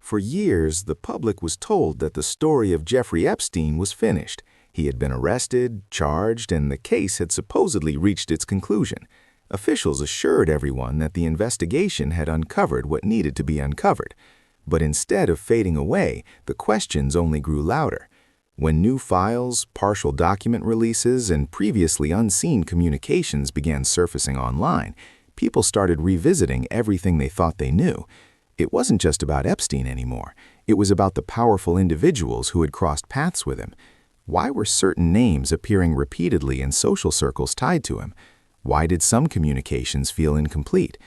For years, the public was told that the story of Jeffrey Epstein was finished. He had been arrested, charged, and the case had supposedly reached its conclusion. Officials assured everyone that the investigation had uncovered what needed to be uncovered. But instead of fading away, the questions only grew louder. When new files, partial document releases, and previously unseen communications began surfacing online, people started revisiting everything they thought they knew. It wasn't just about Epstein anymore. It was about the powerful individuals who had crossed paths with him. Why were certain names appearing repeatedly in social circles tied to him? Why did some communications feel incomplete?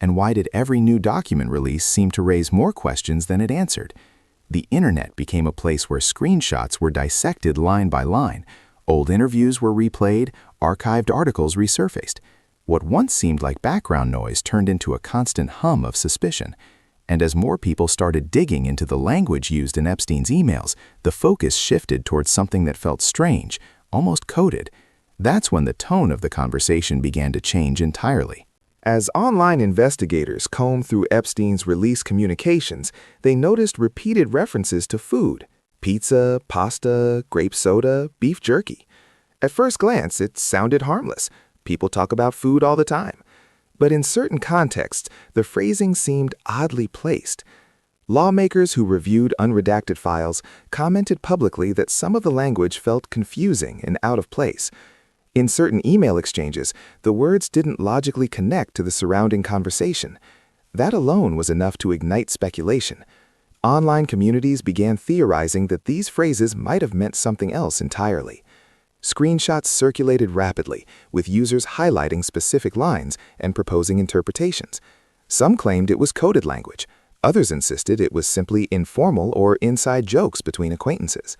And why did every new document release seem to raise more questions than it answered? The internet became a place where screenshots were dissected line by line. Old interviews were replayed, archived articles resurfaced. What once seemed like background noise turned into a constant hum of suspicion. And as more people started digging into the language used in Epstein's emails, the focus shifted towards something that felt strange, almost coded. That's when the tone of the conversation began to change entirely. As online investigators combed through Epstein's release communications, they noticed repeated references to food: pizza, pasta, grape soda, beef jerky. At first glance, it sounded harmless. People talk about food all the time. But in certain contexts, the phrasing seemed oddly placed. Lawmakers who reviewed unredacted files commented publicly that some of the language felt confusing and out of place. In certain email exchanges, the words didn't logically connect to the surrounding conversation. That alone was enough to ignite speculation. Online communities began theorizing that these phrases might have meant something else entirely. Screenshots circulated rapidly, with users highlighting specific lines and proposing interpretations. Some claimed it was coded language. Others insisted it was simply informal or inside jokes between acquaintances.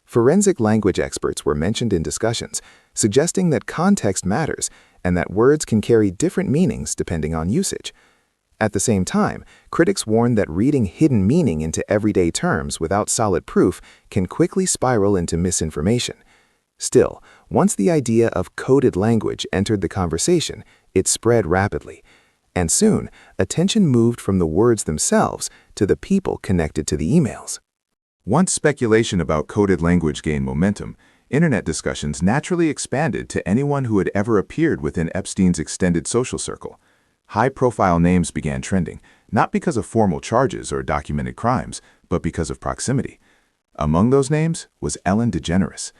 Forensic language experts were mentioned in discussions, suggesting that context matters and that words can carry different meanings depending on usage. At the same time, critics warned that reading hidden meaning into everyday terms without solid proof can quickly spiral into misinformation. Still, once the idea of coded language entered the conversation, it spread rapidly. And soon, attention moved from the words themselves to the people connected to the emails. Once speculation about coded language gained momentum, internet discussions naturally expanded to anyone who had ever appeared within Epstein's extended social circle. High-profile names began trending, not because of formal charges or documented crimes, but because of proximity. Among those names was Ellen DeGeneres.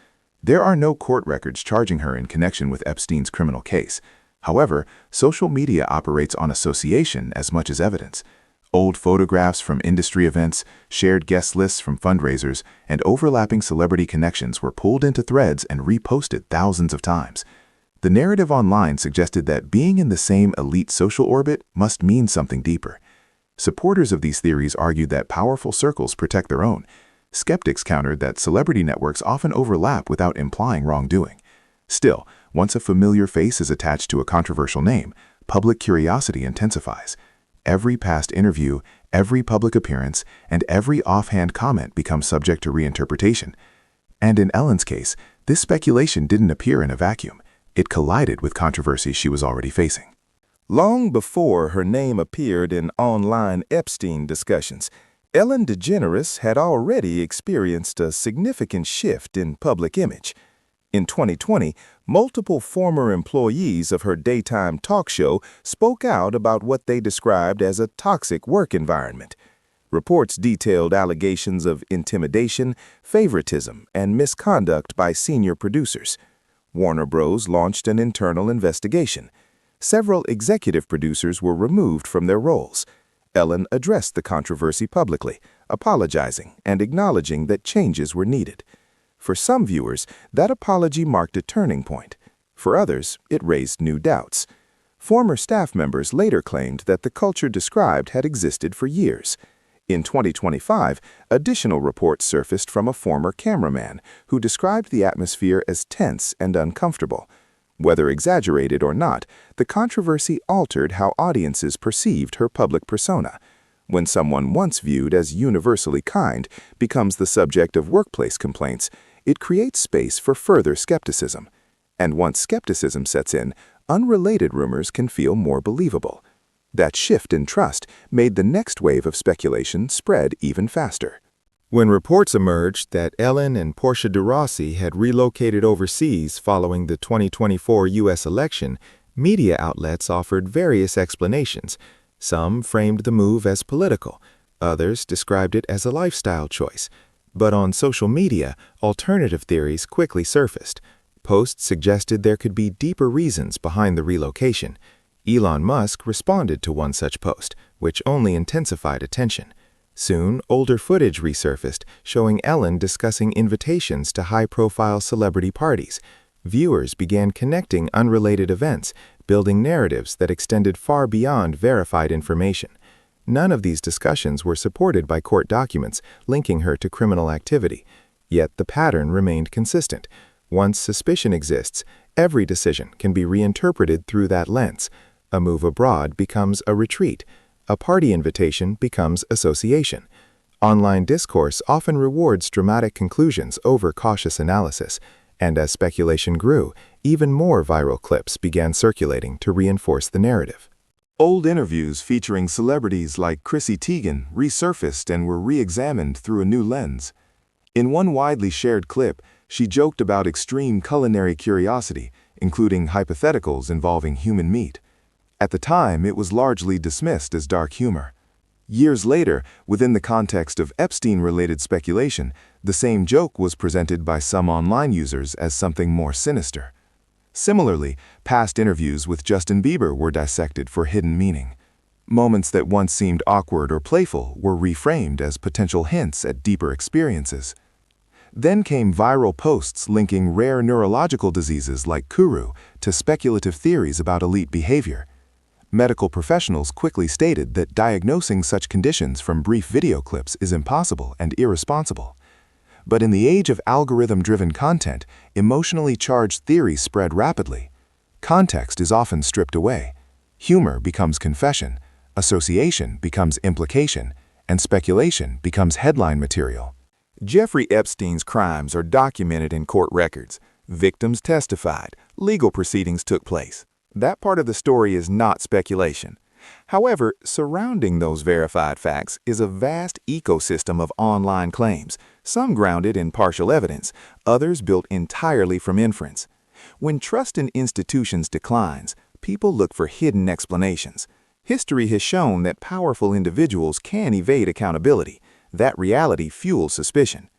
There are no court records charging her in connection with Epstein's criminal case. However, social media operates on association as much as evidence. Old photographs from industry events, shared guest lists from fundraisers, and overlapping celebrity connections were pulled into threads and reposted thousands of times. The narrative online suggested that being in the same elite social orbit must mean something deeper. Supporters of these theories argued that powerful circles protect their own. Skeptics countered that celebrity networks often overlap without implying wrongdoing. Still, once a familiar face is attached to a controversial name, public curiosity intensifies. Every past interview, every public appearance, and every offhand comment becomes subject to reinterpretation. And in Ellen's case, this speculation didn't appear in a vacuum. It collided with controversies she was already facing. Long before her name appeared in online Epstein discussions, Ellen DeGeneres had already experienced a significant shift in public image. In 2020, multiple former employees of her daytime talk show spoke out about what they described as a toxic work environment. Reports detailed allegations of intimidation, favoritism, and misconduct by senior producers. Warner Bros. Launched an internal investigation. Several executive producers were removed from their roles. Ellen addressed the controversy publicly, apologizing and acknowledging that changes were needed. For some viewers, that apology marked a turning point. For others, it raised new doubts. Former staff members later claimed that the culture described had existed for years. In 2025, additional reports surfaced from a former cameraman who described the atmosphere as tense and uncomfortable. Whether exaggerated or not, the controversy altered how audiences perceived her public persona. When someone once viewed as universally kind becomes the subject of workplace complaints, it creates space for further skepticism. And once skepticism sets in, unrelated rumors can feel more believable. That shift in trust made the next wave of speculation spread even faster. When reports emerged that Ellen and Portia de Rossi had relocated overseas following the 2024 U.S. election, media outlets offered various explanations. Some framed the move as political, others described it as a lifestyle choice. But on social media, alternative theories quickly surfaced. Posts suggested there could be deeper reasons behind the relocation. Elon Musk responded to one such post, which only intensified attention. Soon, older footage resurfaced, showing Ellen discussing invitations to high-profile celebrity parties. Viewers began connecting unrelated events, building narratives that extended far beyond verified information. None of these discussions were supported by court documents linking her to criminal activity. Yet the pattern remained consistent. Once suspicion exists, every decision can be reinterpreted through that lens. A move abroad becomes a retreat. A party invitation becomes association. Online discourse often rewards dramatic conclusions over cautious analysis. And as speculation grew, even more viral clips began circulating to reinforce the narrative. Old interviews featuring celebrities like Chrissy Teigen resurfaced and were re-examined through a new lens. In one widely shared clip, she joked about extreme culinary curiosity, including hypotheticals involving human meat. At the time, it was largely dismissed as dark humor. Years later, within the context of Epstein-related speculation, the same joke was presented by some online users as something more sinister. Similarly, past interviews with Justin Bieber were dissected for hidden meaning. Moments that once seemed awkward or playful were reframed as potential hints at deeper experiences. Then came viral posts linking rare neurological diseases like Kuru to speculative theories about elite behavior. Medical professionals quickly stated that diagnosing such conditions from brief video clips is impossible and irresponsible. But in the age of algorithm-driven content, emotionally charged theories spread rapidly. Context is often stripped away. Humor becomes confession, association becomes implication, and speculation becomes headline material. Jeffrey Epstein's crimes are documented in court records. Victims testified. Legal proceedings took place. That part of the story is not speculation. However, surrounding those verified facts is a vast ecosystem of online claims, some grounded in partial evidence, others built entirely from inference. When trust in institutions declines, people look for hidden explanations. History has shown that powerful individuals can evade accountability. That reality fuels suspicion.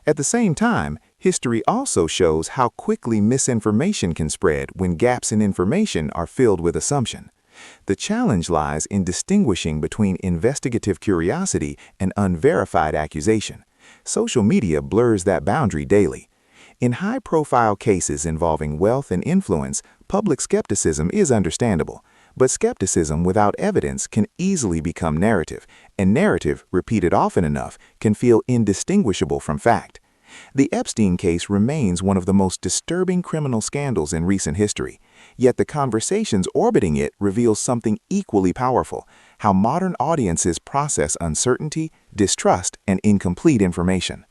At the same time, history also shows how quickly misinformation can spread when gaps in information are filled with assumption. The challenge lies in distinguishing between investigative curiosity and unverified accusation. Social media blurs that boundary daily. In high-profile cases involving wealth and influence, public skepticism is understandable. But skepticism without evidence can easily become narrative, and narrative, repeated often enough, can feel indistinguishable from fact. The Epstein case remains one of the most disturbing criminal scandals in recent history, yet the conversations orbiting it reveal something equally powerful: how modern audiences process uncertainty, distrust, and incomplete information.